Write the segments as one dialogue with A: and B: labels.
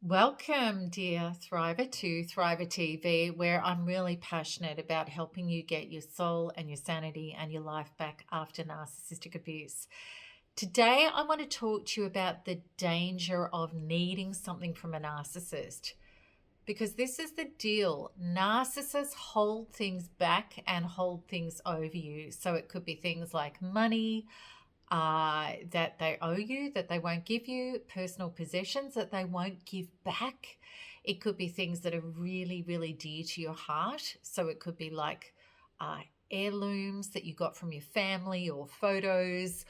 A: Welcome, dear Thriver, to Thriver TV, where I'm really passionate about helping you get your soul and your sanity and your life back after narcissistic abuse. Today, I want to talk to you about the danger of needing something from a narcissist. Because this is the deal. Narcissists hold things back and hold things over you. So it could be things like money, that they owe you, that they won't give you, personal possessions that they won't give back. It could be things that are really, really dear to your heart. So it could be like heirlooms that you got from your family or photos,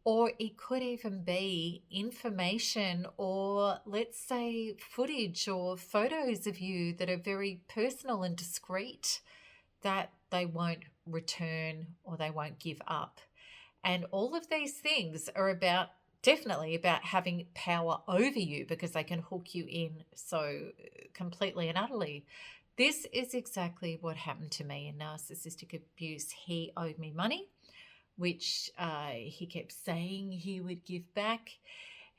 A: or it could even be information or, let's say, footage or photos of you that are very personal and discreet that they won't return or they won't give up. And all of these things are definitely about having power over you because they can hook you in so completely and utterly. This is exactly what happened to me in narcissistic abuse. He owed me money, which he kept saying he would give back.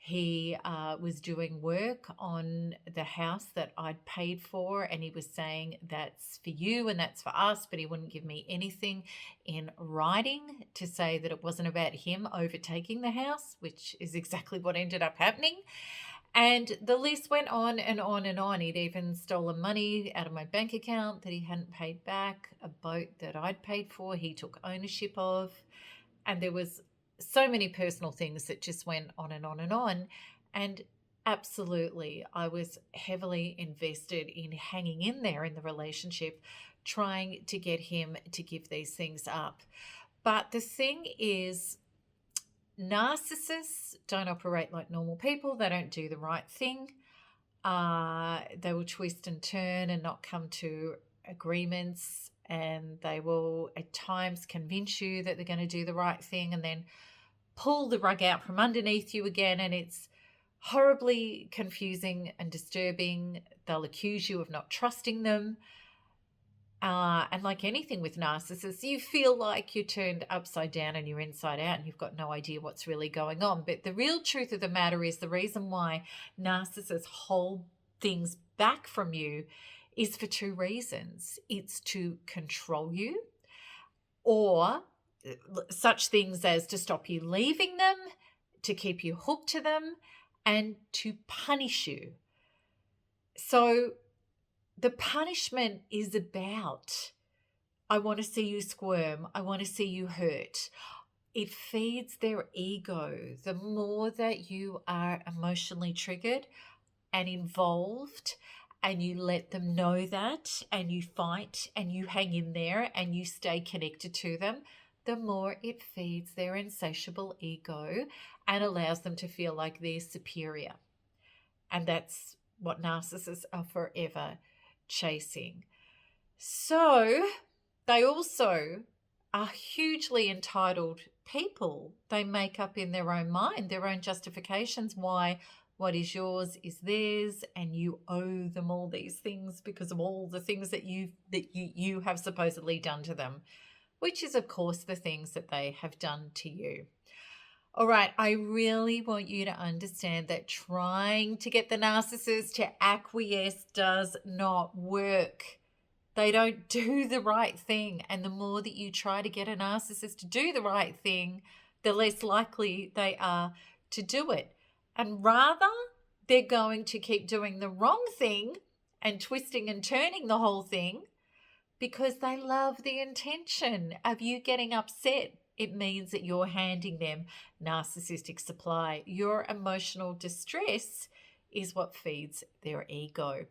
A: He was doing work on the house that I'd paid for, and he was saying that's for you and that's for us, but he wouldn't give me anything in writing to say that it wasn't about him overtaking the house, which is exactly what ended up happening. And the list went on and on and on. He'd even stolen money out of my bank account that he hadn't paid back, a boat that I'd paid for, he took ownership of. And there was so many personal things that just went on and on and on. And absolutely, I was heavily invested in hanging in there in the relationship, trying to get him to give these things up. But the thing is, narcissists don't operate like normal people. They don't do the right thing. They will twist and turn and not come to agreements, and they will at times convince you that they're going to do the right thing and then pull the rug out from underneath you again, and it's horribly confusing and disturbing. They'll accuse you of not trusting them. And like anything with narcissists, you feel like you're turned upside down and you're inside out and you've got no idea what's really going on. But the real truth of the matter is the reason why narcissists hold things back from you is for two reasons. It's to control you, or such things as to stop you leaving them, to keep you hooked to them, and to punish you. So the punishment is about, I want to see you squirm. I want to see you hurt. It feeds their ego. The more that you are emotionally triggered and involved, and you let them know that, and you fight and you hang in there and you stay connected to them, the more it feeds their insatiable ego and allows them to feel like they're superior. And that's what narcissists are forever chasing. So they also are hugely entitled people. They make up in their own mind their own justifications why what is yours is theirs, and you owe them all these things because of all the things that you have supposedly done to them, which is of course the things that they have done to you. All right, I really want you to understand that trying to get the narcissist to acquiesce does not work. They don't do the right thing. And the more that you try to get a narcissist to do the right thing, the less likely they are to do it. And rather, they're going to keep doing the wrong thing and twisting and turning the whole thing because they love the intention of you getting upset. It means that you're handing them narcissistic supply. Your emotional distress is what feeds their ego.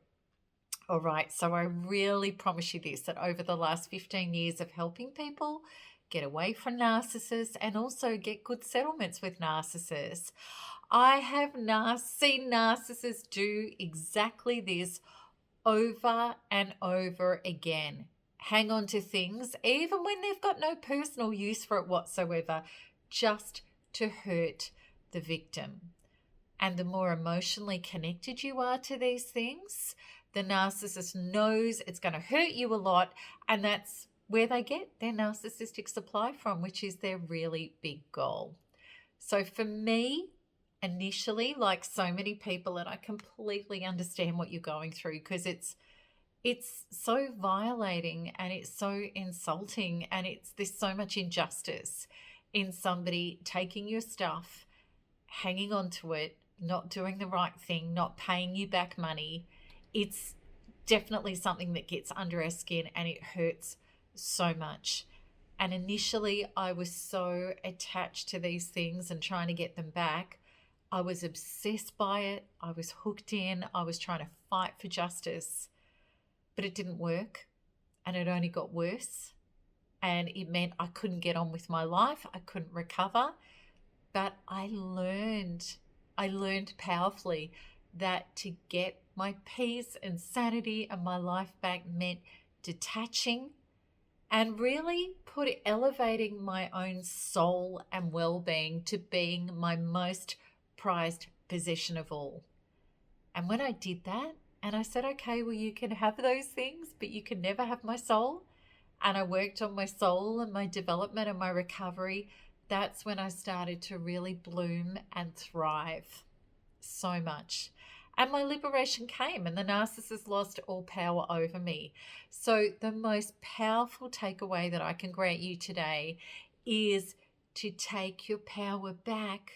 A: All right, so I really promise you this, that over the last 15 years of helping people get away from narcissists and also get good settlements with narcissists, I have seen narcissists do exactly this over and over again. Hang on to things, even when they've got no personal use for it whatsoever, just to hurt the victim. And the more emotionally connected you are to these things, the narcissist knows it's going to hurt you a lot, and that's where they get their narcissistic supply from, which is their really big goal. So for me, initially, like so many people, and I completely understand what you're going through, because it's so violating and it's so insulting, and there's so much injustice in somebody taking your stuff, hanging on to it, not doing the right thing, not paying you back money. It's definitely something that gets under our skin, and it hurts so much. And initially, I was so attached to these things and trying to get them back. I was obsessed by it. I was hooked in. I was trying to fight for justice, but it didn't work, and it only got worse. And it meant I couldn't get on with my life. I couldn't recover. But I learned powerfully that to get my peace and sanity and my life back meant detaching and really elevating my own soul and well-being to being my most prized possession of all. And when I did that, and I said, okay, well, you can have those things, but you can never have my soul. And I worked on my soul and my development and my recovery. That's when I started to really bloom and thrive so much. And my liberation came, and the narcissist lost all power over me. So the most powerful takeaway that I can grant you today is to take your power back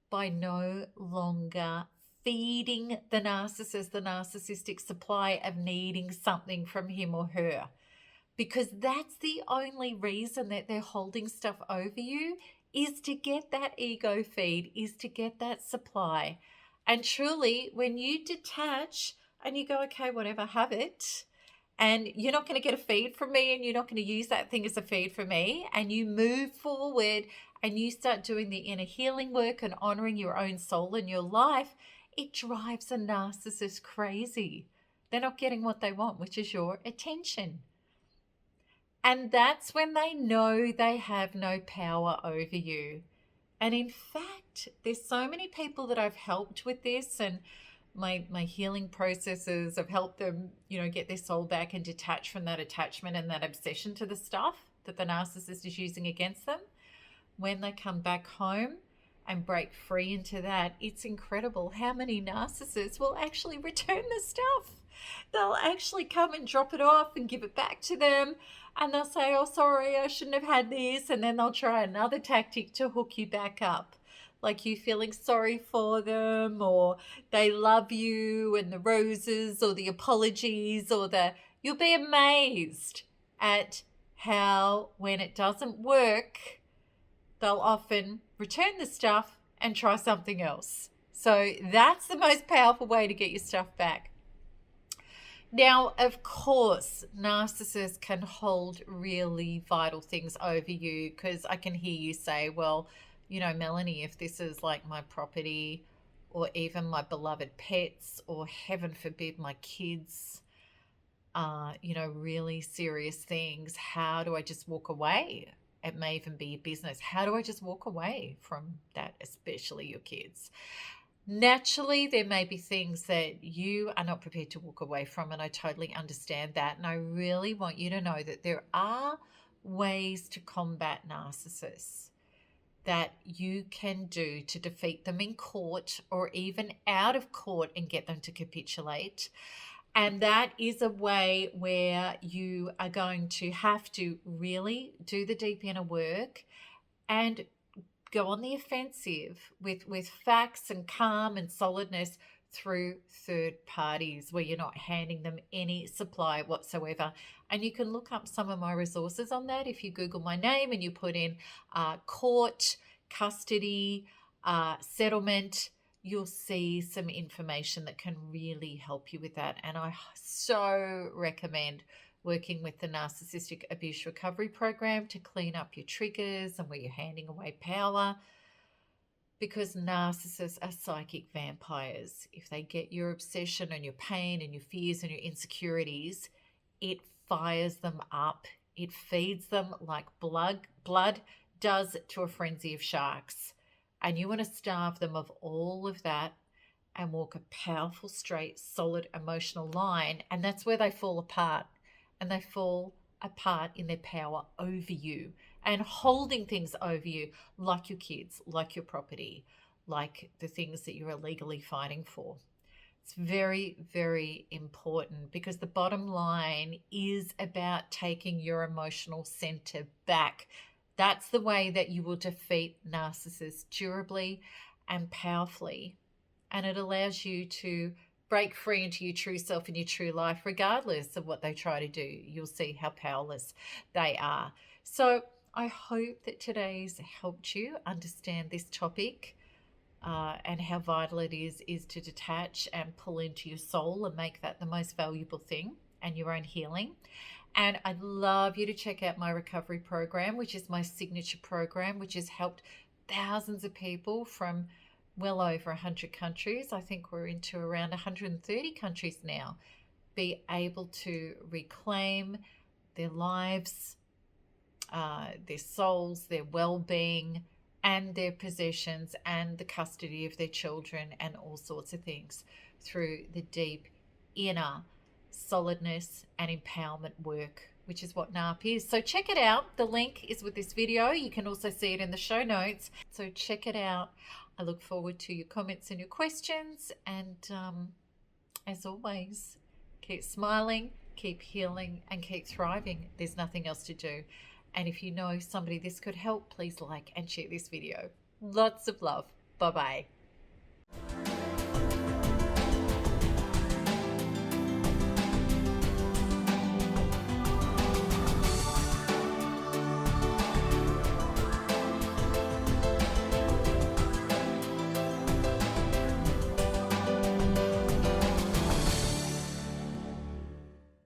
A: by no longer feeding the narcissist the narcissistic supply of needing something from him or her. Because that's the only reason that they're holding stuff over you, is to get that ego feed, is to get that supply. And truly, when you detach and you go, okay, whatever, have it, and you're not going to get a feed from me, and you're not going to use that thing as a feed for me, and you move forward and you start doing the inner healing work and honoring your own soul and your life, it drives a narcissist crazy. They're not getting what they want, which is your attention. And that's when they know they have no power over you. And in fact, there's so many people that I've helped with this, and my healing processes have helped them, get their soul back and detach from that attachment and that obsession to the stuff that the narcissist is using against them. When they come back home and break free into that, it's incredible how many narcissists will actually return the stuff. They'll actually come and drop it off and give it back to them, and they'll say, oh, sorry, I shouldn't have had this, and then they'll try another tactic to hook you back up, like you feeling sorry for them, or they love you, and the roses or the apologies or you'll be amazed at how, when it doesn't work, they'll often return the stuff and try something else. So that's the most powerful way to get your stuff back. Now, of course, narcissists can hold really vital things over you, because I can hear you say, well, Melanie, if this is like my property or even my beloved pets, or heaven forbid, my kids, really serious things, how do I just walk away? It may even be your business. How do I just walk away from that, especially your kids? Naturally, there may be things that you are not prepared to walk away from, and I totally understand that. And I really want you to know that there are ways to combat narcissists that you can do to defeat them in court or even out of court and get them to capitulate. And that is a way where you are going to have to really do the deep inner work and go on the offensive with facts and calm and solidness through third parties, where you're not handing them any supply whatsoever. And you can look up some of my resources on that. If you Google my name and you put in court, custody, settlement, you'll see some information that can really help you with that. And I so recommend working with the Narcissistic Abuse Recovery Program to clean up your triggers and where you're handing away power, because narcissists are psychic vampires. If they get your obsession and your pain and your fears and your insecurities, it fires them up. It feeds them like blood does to a frenzy of sharks. And you want to starve them of all of that and walk a powerful, straight, solid emotional line. And that's where they fall apart. And they fall apart in their power over you and holding things over you, like your kids, like your property, like the things that you're illegally fighting for. It's very, very important, because the bottom line is about taking your emotional center back. That's the way that you will defeat narcissists durably and powerfully. And it allows you to break free into your true self and your true life, regardless of what they try to do. You'll see how powerless they are. So I hope that today's helped you understand this topic, and how vital it is to detach and pull into your soul and make that the most valuable thing, and your own healing. And I'd love you to check out my recovery program, which is my signature program, which has helped thousands of people from well over 100 countries. I think we're into around 130 countries now, be able to reclaim their lives, their souls, their well-being, and their possessions, and the custody of their children, and all sorts of things through the deep inner solidness and empowerment work, which is what NARP is. So check it out. The link is with this video. You can also see it in the show notes. So check it out. I look forward to your comments and your questions. And as always, keep smiling, keep healing, and keep thriving. There's nothing else to do. And if you know somebody this could help, please like and share this video. Lots of love. Bye-bye.